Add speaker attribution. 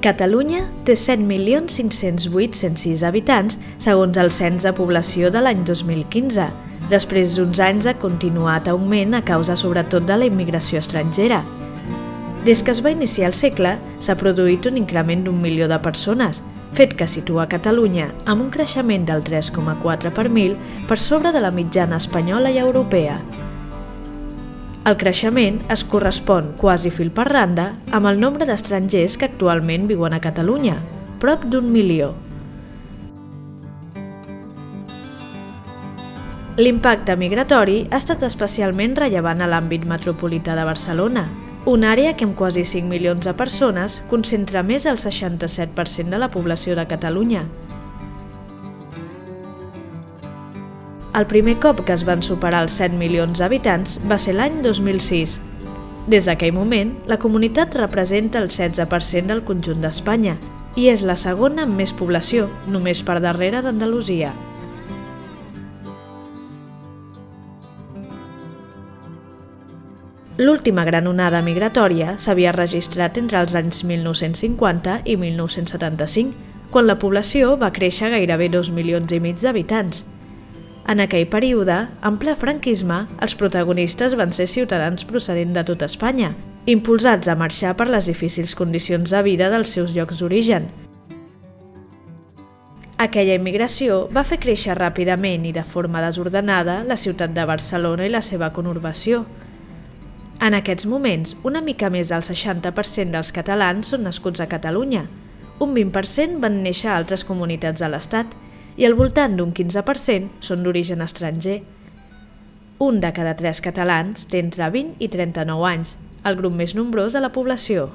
Speaker 1: Catalunya té 7.508.106 habitants segons el Cens de Població de l'any 2015, després d'11 anys de continuat augment a causa sobretot de la immigració estrangera. Des que es va iniciar el segle, s'ha produït un increment d'1 milió de persones, fet que situa Catalunya amb un creixement del 3,4 per mil per sobre de la mitjana espanyola i europea. El creixement es correspon quasi fil per randa amb el nombre d'estrangers que actualment viuen a Catalunya, prop d'1 milió. L'impacte migratori ha estat especialment rellevant a l'àmbit metropolità de Barcelona, una àrea que amb quasi 5 milions de persones concentra més del 67% de la població de Catalunya. El primer cop que es van superar els 7 milions d'habitants va ser l'any 2006. Des d'aquell moment, la comunitat representa el 16% del conjunt d'Espanya i és la segona amb més població, només per darrere d'Andalusia. L'última gran onada migratòria s'havia registrat entre els anys 1950 i 1975, quan la població va créixer a gairebé 2,5 milions d'habitants. En aquell període, en ple franquisme, els protagonistes van ser ciutadans procedents de tot Espanya, impulsats a marxar per les difícils condicions de vida dels seus llocs d'origen. Aquella immigració va fer créixer ràpidament i de forma desordenada la ciutat de Barcelona i la seva conurbació. En aquests moments, una mica més del 60% dels catalans són nascuts a Catalunya, un 20% van néixer a altres comunitats de l'Estat i al voltant d'un 15% són d'origen estranger. Un de cada 3 catalans té entre 20 i 39 anys, el grup més nombrós de la població.